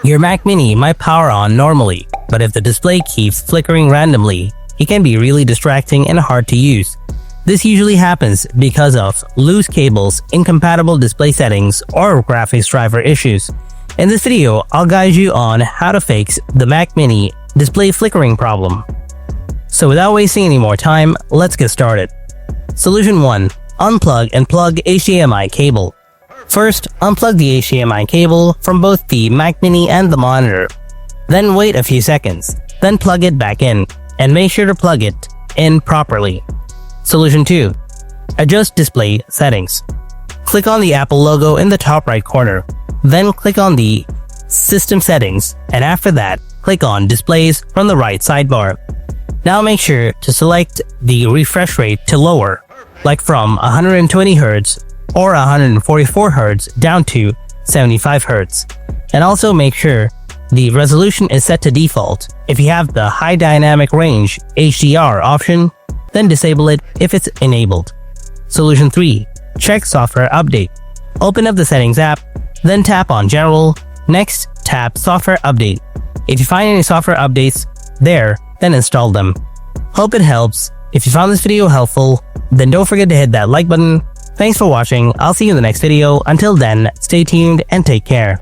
Your Mac Mini might power on normally, but if the display keeps flickering randomly, it can be really distracting and hard to use. This usually happens because of loose cables, incompatible display settings, or graphics driver issues. In this video, I'll guide you on how to fix the Mac Mini display flickering problem. So without wasting any more time, let's get started. Solution 1. Unplug and plug HDMI cable. First, unplug the HDMI cable from both the Mac Mini and the monitor. Then wait a few seconds, then plug it back in, and make sure to plug it in properly. Solution 2. Adjust display settings. Click on the Apple logo in the top right corner, then click on the System Settings, and after that, click on Displays from the right sidebar. Now make sure to select the refresh rate to lower, like from 120Hz or 144Hz down to 75Hz. And also make sure the resolution is set to default. If you have the High Dynamic Range HDR option, then disable it if it's enabled. Solution 3. Check Software Update. Open up the Settings app, then tap on General. Next, tap Software Update. If you find any software updates there, then install them. Hope it helps. If you found this video helpful, then don't forget to hit that like button. Thanks for watching. I'll see you in the next video. Until then, stay tuned and take care.